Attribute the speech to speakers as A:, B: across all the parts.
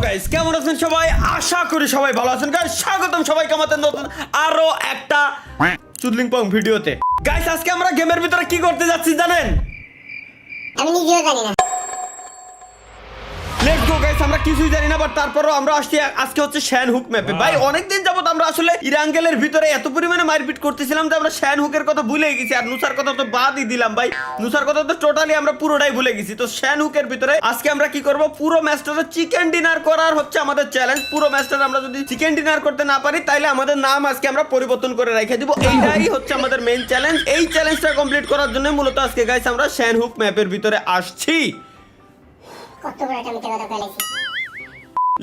A: Guys কেমন আছেন সবাই? আশা করি সবাই ভালো আছেন। গাইস স্বাগতম সবাইকে আমাদের নতুন আরো একটা চুদলিং পং ভিডিওতে। গাইস আজকে আমরা গেমের ভিতরে কি করতে যাচ্ছি জানেন?
B: আমি নিজেও জানি না।
A: লেটস গো গাইস, আমরা কিছুই জানি না, বাট তারপরও আমরা আসছি আজকে হচ্ছে শ্যান হুক ম্যাপে। ভাই অনেকদিন যাবত আমরা আসলে ইরাঙ্গেলের ভিতরে এত পরিমাণে মারপিট করতেছিলাম যে আমরা শ্যান হুকের কথা ভুলে গেছি, আর নুসার কথা তো বাদই দিলাম। ভাই নুসার কথা তো টোটালি আমরা পুরোটাই ভুলে গেছি। তো শ্যান হুকের ভিতরে আজকে আমরা কি করব, পুরো ম্যাচটাতে চিকেন ডিনার করার হচ্ছে আমাদের চ্যালেঞ্জ। পুরো ম্যাচটাতে আমরা যদি চিকেন ডিনার করতে না পারি তাহলে আমাদের নাম আজকে আমরা পরিবর্তন করে রেখে দিব। এইটাই হচ্ছে আমাদের মেইন চ্যালেঞ্জ। এই চ্যালেঞ্জটা কমপ্লিট করার জন্য মূলত আজকে গাইস আমরা শ্যান হুক ম্যাপের ভিতরে আসছি।
B: কত বড় একটা মিথ্যা কথা ফেলেছি।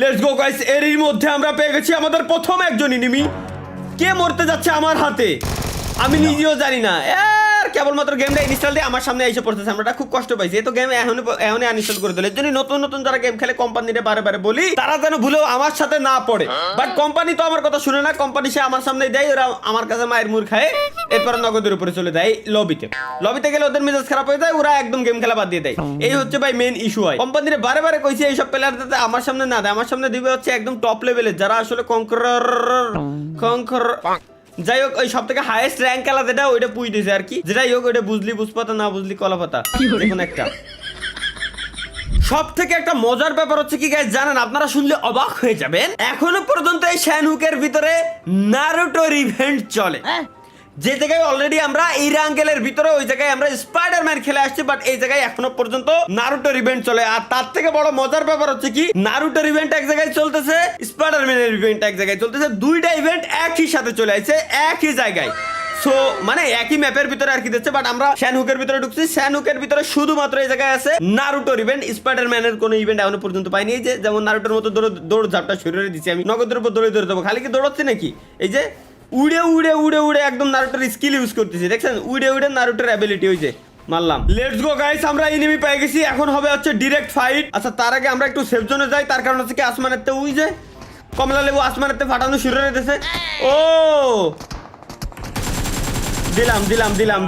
A: লেটস গো গাইস, এরই মধ্যে আমরা পেয়ে গেছি আমাদের প্রথম একজন এনিমি। কে মরতে যাচ্ছে আমার হাতে আমি নিজেও জানি না। কেবলমাত্র গেমটা ইনস্টল দিয়ে আমার সামনে এসে পড়তেছে। আমরা খুব কষ্ট পাইছি। এই তো গেম এখনই আনইনস্টল করে দিলে। এর জন্য নতুন নতুন যারা গেম খেলে কোম্পানিতে বারে বারে বলি তারা যেন ভুলেও আমার সাথে না পড়ে। বাট কোম্পানি তো আমার কথা শুনে না। কোম্পানি সে আমার সামনে দেয়, ওরা আমার কাছে মায়ের মুড় খায়, এরপরে নগদের উপরে চলে যায় লবিতে গেলে ওদের মেজাজ খারাপ হয়ে যায়, ওরা একদম গেম খেলা বাদ দিয়ে দেয়। এই হচ্ছে ভাই মেন ইস্যু হয়। কোম্পানিতে বারে বারে কইছে এইসব প্লেয়ার যাতে আমার সামনে না দেয়। আমার সামনে দিবে হচ্ছে একদম টপ লেভেলের যারা আসলে কঙ্কর যাই হোক, ওই সব থেকে হাইয়েস্ট র্যাঙ্ক খেলা যেটা ওইটা পুই দিয়েছে আর কি। যেটাই হোক ওইটা বুঝলি বুঝপাতা, না বুঝলি কলা পাতা, দেখুন একটা। সব থেকে একটা মজার ব্যাপার হচ্ছে কি গাইস জানেন, আপনারা শুনলে অবাক হয়ে যাবেন, এখনো পর্যন্ত এই শ্যান হুকের ভিতরে নারুটোর ইভেন্ট চলে। যে জায়গায় অলরেডি আমরা ইরাঙ্গেলের ভিতরে ওই জায়গায় আমরা স্পাইডারম্যান খেলে আসছি, বাট এই জায়গায় এখনো পর্যন্ত নারুটোর ইভেন্ট চলে। আর তার থেকে বড় মজার ব্যাপার হচ্ছে কি, নারুটোর ইভেন্ট এক জায়গায় চলতেছে, স্পাইডারম্যানের ইভেন্ট এক জায়গায় চলতেছে, দুইটা ইভেন্ট একই সাথে চলে আসছে একই জায়গায়। সো মানে একই ম্যাপের ভিতরে আর কি দিচ্ছে। বাট আমরা শ্যান হুকের ভিতরে ঢুকছি। শ্যান হুকের ভিতরে শুধুমাত্র এই জায়গায় আছে নারুটোর ইভেন্ট, স্পাইডারম্যানের কোনো ইভেন্ট এখনো পর্যন্ত পাইনি। এই যে যেমন নারুটোর মতো দৌড় ঝাপটা শুরু করে দিচ্ছি আমি, নগদের উপর দৌড়ে দেবো। খালি কি দৌড়াচ্ছি নাকি? এই যে উড়ে উড়ে উড়ে উড়ে একদম নারুটোর স্কিল ইউজ করতেছি, দেখছেন? উড়ে উড়ে নারুটোর অ্যাবিলিটি হইছে মারলাম। লেটস গো গাইস, আমরা এনিমি পেয়ে গেছি। এখন হবে হচ্ছে ডিরেক্ট ফাইট। আচ্ছা তার আগে আমরা একটু সেফ জোনে যাই, তার কারণ হচ্ছে কি আসমানের তে উই যে কমলা লেবু আসমানের তে ফাটানো শুরু হয়ে গেছে। ও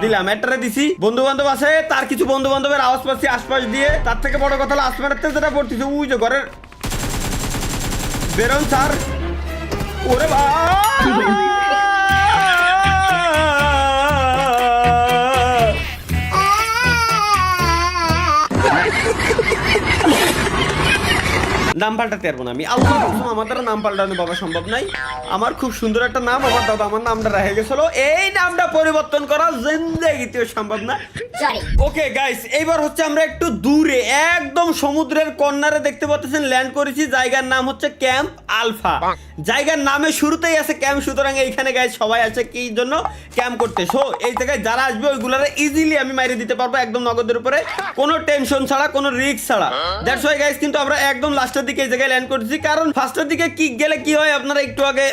A: দিলাম একটারে দিছি। বন্ধু বান্ধব আছে, তার কিছু বন্ধু বান্ধবের আওয়াজ পাচ্ছি আশপাশ দিয়ে। তার থেকে বড় কথা হলো আসমানের তে যেটা পড়তেছে উই যে ঘরের বেরোন স্যার। ওরে নাম পাল্টাতে পারবো না আমি, আল্লাহ আমার দ্বারা নাম পাল্টানো বাবা সম্ভব নাই। আমার খুব সুন্দর একটা নাম, আমার দাদা আমার নামটা রেখে গেছিল, এই নামটা পরিবর্তন করা জিন্দেগিতেও সম্ভব না। ওকে গাইস, এইবার হচ্ছে আমরা একটু দূরে একদম সমুদ্রের কর্নারে দেখতে পাচ্ছেন ল্যান্ড করেছি। জায়গার নাম হচ্ছে ক্যাম্প আলফা। জায়গার নামে শুরুতেই আছে ক্যাম্প, সুতরাং এইখানে গাইস সবাই আছে কি জন্য? ক্যাম্প করতে। সো এই জায়গায় যারা আসবে ওইগুলারে ইজিলি আমি মাইরে দিতে পারবো একদম নগদের উপরে, কোনো টেনশন ছাড়া, কোনো রিস্ক ছাড়া। দ্যাটস ওয়াই গাইস কিন্তু আমরা একদম লাস্টের দিকে এই জায়গায় ল্যান্ড করেছি, কারণ ফার্স্টের দিকে কিক গেলে কি হয় আপনারা একটু আগে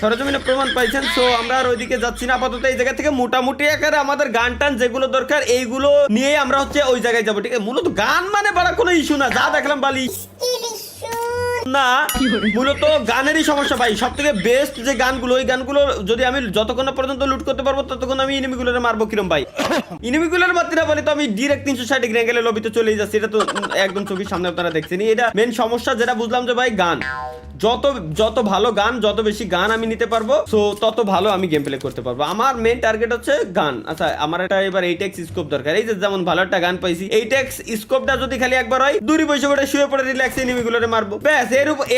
A: সরজমিনে প্রমাণ পাইছেন। সো আমরা আর ওইদিকে যাচ্ছি না আপাতত। এই জায়গা থেকে মোটামুটি আকারে আমাদের গান টান যেগুলো দরকার এইগুলো নিয়ে আমরা হচ্ছে ওই জায়গায় যাবো। ঠিক আছে, মূলত গান মানে বড় কোনো ইস্যু না, যা দেখলাম বালি না, মূলত গানেরই সমস্যা ভাই। সব থেকে বেস্ট যে গানগুলো, ওই গানগুলো যদি আমি যতক্ষণ পর্যন্ত লুট করতে পারবো ততক্ষণ আমি এনিমিগুলোর মারবো। কিরম ভাই এনিমিগুলোর মারতে না বলে তো আমি ডিরেক্ট 360 ডিগ্রি অ্যাঙ্গেলে লবিতে চলে যাচ্ছি। এটা তো একদম চোখের সামনে আপনারা দেখছেন। এটা মেন সমস্যা যেটা বুঝলাম যে ভাই গান যত ভালো গান, যত বেশি গান আমি নিতে পারবো সো তত ভালো আমি গেম প্লে করতে পারবো। আমার মেন টার্গেট হচ্ছে গান। আচ্ছা আমার একটা এবার 8x স্কোপ দরকার। এই যে যেমন ভালো একটা গান পাইছি, 8x স্কোপটা যদি খালি একবার হয়, দূরে বসে বসে শুয়ে পড়ে রিল্যাক্স এনিমিগুলোরে মারবো ব্যাস।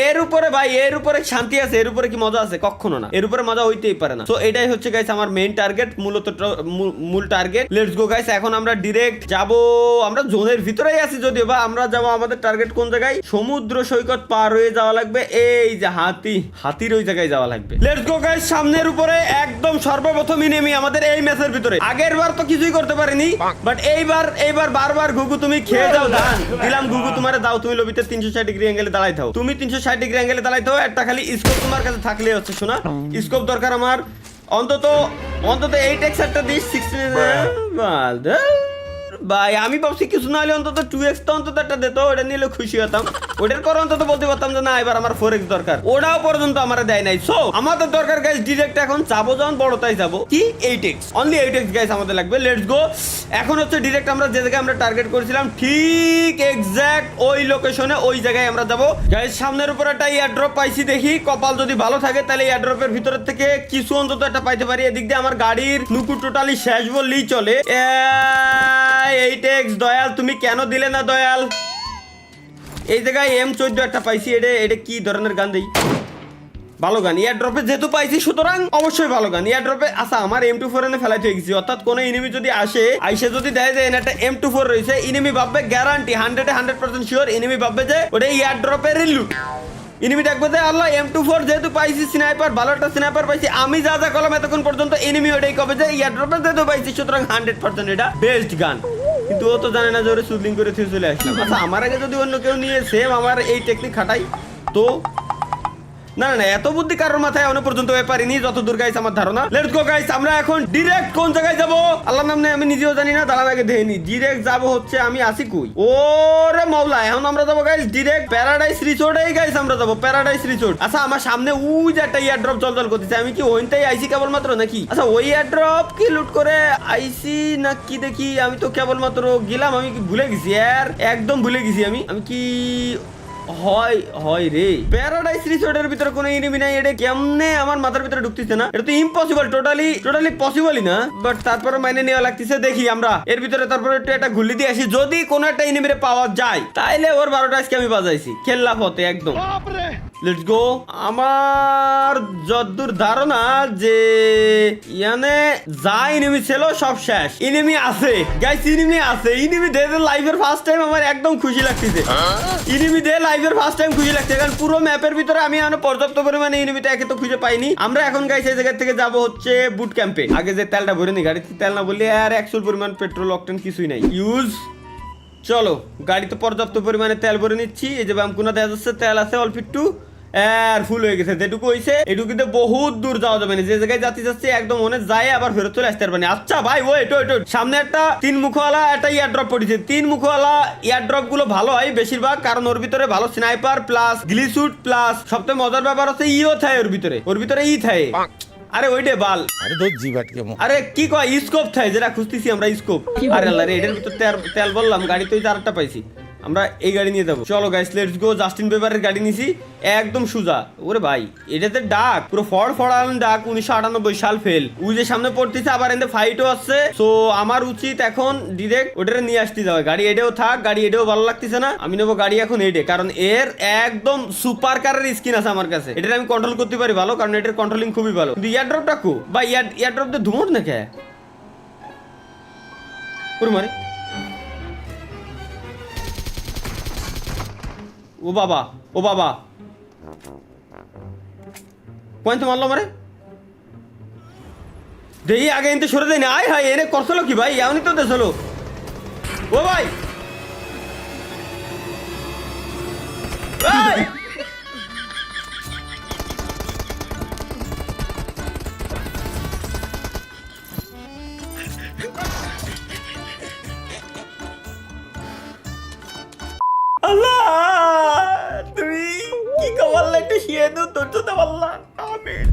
A: এর উপরে ভাই, এর উপরে শান্তি আছে, এর উপরে কি মজা আছে? কখনো না, এর উপরে মজা হইতেই পারে না। তো এটাই হচ্ছে গাইস আমার মেইন টার্গেট, মূল টার্গেট। লেটস গো গাইস, এখন আমরা ডিরেক্ট যাব, আমরা জোনের ভিতরেই আছি যদিও বা। আমরা যাব, আমাদের টার্গেট কোন জায়গায়? সমুদ্র সৈকত পার হয়ে যাওয়া লাগবে। এই যে হাতির ওই জায়গায় যাওয়া লাগবে। লেটস গো গাইস, সামনের উপরে একদম সর্বপ্রথম এনিমি আমাদের এই ম্যাচের ভিতরে। আগের বার তো কিছুই করতে পারিনি, বাট এইবার বারবার গুগু তুমি খেয়ে যাও ধান। দিলাম গুগু তোমারে, দাও তুমি লবিতে 360 ডিগ্রি অ্যাঙ্গেলে দাঁড়াই থাও। তুমি 360 ডিগ্রি অ্যাঙ্গেলে দাঁড়াই থাও। একটা খালি স্কোপ তোমার কাছে থাকলে হচ্ছে, শোনা স্কোপ দরকার আমার। অন্তত 8x একটা দিস 16 ভাই আমি ভাবছি কিছু না হলে অন্তত 2x তো অন্তত একটা দিত, ওটা নিলে খুশি হতাম। ওটার পর অন্তত বলতে পারতাম যে না এবার আমার 4x দরকার, ওটাও পর্যন্ত আমার দেয় নাই। সো আমাদের দরকার গাইস ডিরেক্ট এখন যাবো যখন বড় তাই যাবো কি 8x, অনলি 8x গাইস আমাদের লাগবে। Let's go. এখন হচ্ছে ডিরেক্ট আমরা যে জায়গায় আমরা টার্গেট করেছিলাম ঠিক এক্স্যাক্ট ওই লোকেশনে, ওই জায়গায় আমরা যাবো গাইস। সামনের উপর একটা এয়ারড্রপ পাইছি, দেখি কপাল যদি ভালো থাকে তাহলে এয়ারড্রপের ভিতরের থেকে কিছু অন্তত একটা পাইতে পারি। এদিক দিয়ে আমার গাড়ির নুকু টোটালি শেষ বললেই চলে। 8x দয়াল তুমি কেন দিলে না দয়াল? এই জায়গায় M14 একটা পাইছি, এটা কি ধরনের গান দেই? ভালো গান এয়ারড্রপে যেহেতু পাইছি সুতরাং অবশ্যই ভালো গান এয়ারড্রপে। আচ্ছা আমার M24 এনে ফেলাইতে হয়ে গেছি, অর্থাৎ কোনো এনিমি যদি আইসে যদি দেয় যে একটা M24 রয়েছে, এনিমি ভাববে গ্যারান্টি 100% শিওর, এনিমি ভাববে যে ওটা এয়ারড্রপের লুট। এনিমি দেখবে যে আল্লাহ M24 যেহেতু পাইছি, স্নাইপার ভালো একটা স্নাইপার পাইছি, আমি যা যা করলাম এতক্ষণ পর্যন্ত, এনিমি ওটাই কবে যে এয়ারড্রপে যেহেতু পাইছি সুতরাং 100% এটা বেস্ট গান। কিন্তু ও তো জানে না যে ওরা শুটিং করে থেকে চলে আসলাম। আচ্ছা আমার আগে যদি অন্য কেউ নিয়ে সেম আমার এই টেকনিক খাটাই তো না না এত বুদ্ধি কারোর মাথায় এখনো পর্যন্ত পারিনি যতদূর গাইস আমার ধারণা। লেটস গো গাইস, আমরা এখন ডিরেক্ট কোন জায়গায় যাব আল্লাহর নাম নেই আমি নিজেও জানি না, দাঁড়ান আগে দেখিনি। ডিরেক্ট যাব হচ্ছে আমি আসি কই, ওরে মাওলা। এখন আমরা যাব গাইস ডিরেক্ট প্যারাডাইস রিসোর্টেই গাইস আমরা যাব প্যারাডাইস রিসোর্ট। আচ্ছা আমার সামনে ওই যে একটা এয়ারড্রপ জলজল করতেছে, আমি কি ওইটাই আইসি কেবলমাত্র নাকি? আচ্ছা ওই এয়ারড্রপ কি লুট করে আইসি না কি দেখি, আমি তো কেবলমাত্র গেলাম, আমি কি ভুলে গেছি আর একদম ভুলে গেছি আমি কি হয় রে। প্যারাডাইস রিসোর্টের ভিতরে কোনো এনিমি নাই, এটা কেমনে আমার মাথার ভিতরে ঢুকতেছে না, এটা তো ইম্পসিবল, টোটালি পসিবলই না। বাট তারপরে মাইনে নেওয়া লাগতেছে, দেখি আমরা এর ভিতরে তারপরে একটু একটা ঘুরলি দিয়ে আসি, যদি কোনো একটা এনিমিরে পাওয়া যায় তাইলে ওর 12টা আজকে আমি বাজাইছি খেললা পথে একদম। Let's go. আমার যতদূর ধারণা যে ইয়ানে যা এনিমি ছিল সব শেষ, এনিমি আছে গাইস, এনিমি আছে। এনিমি দে লাইভের ফার্স্ট টাইম আমার একদম খুশি লাগতেছে, এনিমি দে লাইভের ফার্স্ট টাইম খুশি লাগছে, কারণ পুরো ম্যাপের ভিতরে আমি এখন পর্যাপ্ত পরিমাণে এনিমিটা একে তো খুঁজে পাইনি। আমরা এখন গাইস এই জায়গা থেকে যাব হচ্ছে বুট ক্যাম্পে। আগে যে তেলটা ভরে নি গাড়িতে, তেল না বললে আর 100 পরিমাণ পেট্রোল অকটেন কিছুই নাই ইউজ। চলো গাড়িতে পর্যাপ্ত পরিমাণে তেল ভরে নিচ্ছি। এই যে বামকুনা দেখা যাচ্ছে তেল আছে অল্প একটু, আর ফুল হয়ে গেছে, যেটুকু হয়েছে এটুকুতে বহুত দূর যাওয়া যাবে না, যে জায়গায় যাচ্ছি একদম মনে যায় আবার ফেরত চলে আসতে পারবেন। আচ্ছা ভাই ওয়েট সামনে একটা 3 মুখওয়ালা একটা ইয়ারড্রপ পড়েছে। 3 মুখওয়ালা ইয়ারড্রপ গুলো ভালো হয় বেশিরভাগ, কারণ ওর ভিতরে ভালো স্নাইপার প্লাস গ্লিসুট প্লাস সবথেকে মজার ব্যাপার হচ্ছে ইও থাকে ওর ভিতরে ই থাকে। আরে ওইটে বাল,
C: আরে তো জিবাটকে
A: আরে কি কয় স্কোপ থাকে যেটা খুঁজতেছি আমরা স্কোপ। আরে আল্লাহ রে এটার ভিতর তেল বললাম, গাড়ি তো আরেকটা পাইছি, আমরা এই গাড়ি নিয়ে যাবো। চলো গাইস লেটস গো। জাস্টিন বিবারের গাড়ি নিছি একদম সুজা। ওরে ভাই এটাতে ডাক পুরো ফড়ান ডাক, 1998 সাল ফেল। ওই যে সামনে পড়তেছে আবার এতে ফাইটও আছে। সো আমার উচিত এখন ডিরেক্ট ওটারে নিয়ে আসতে যাবে। গাড়ি এটাও থাক, গাড়ি এটাও ভালো লাগতেছে না, আমি নেবো গাড়ি এখন এডে, কারণ এর একদম সুপার কারের স্কিন আছে আমার কাছে, এটা আমি কন্ট্রোল করতে পারি ভালো, কারণ এটার কন্ট্রোলিং খুবই ভালো। কিন্তু ইয়ারড্রপটা কো বা ইয়ারড্রপ দিয়ে ধুমোট না কে পুরো মারে। ও বাবা কয়েন তো মারলো মারে, দেখি আগে এনতে সরে দেয় না। আয় হাই এনে করছিল কি ভাই, এমনই তো দেশলো। ও ভাই আল্লাহ তুমি কি কমাল একটু শিয়ে দাও তোর তো আল্লাহ। আমিন।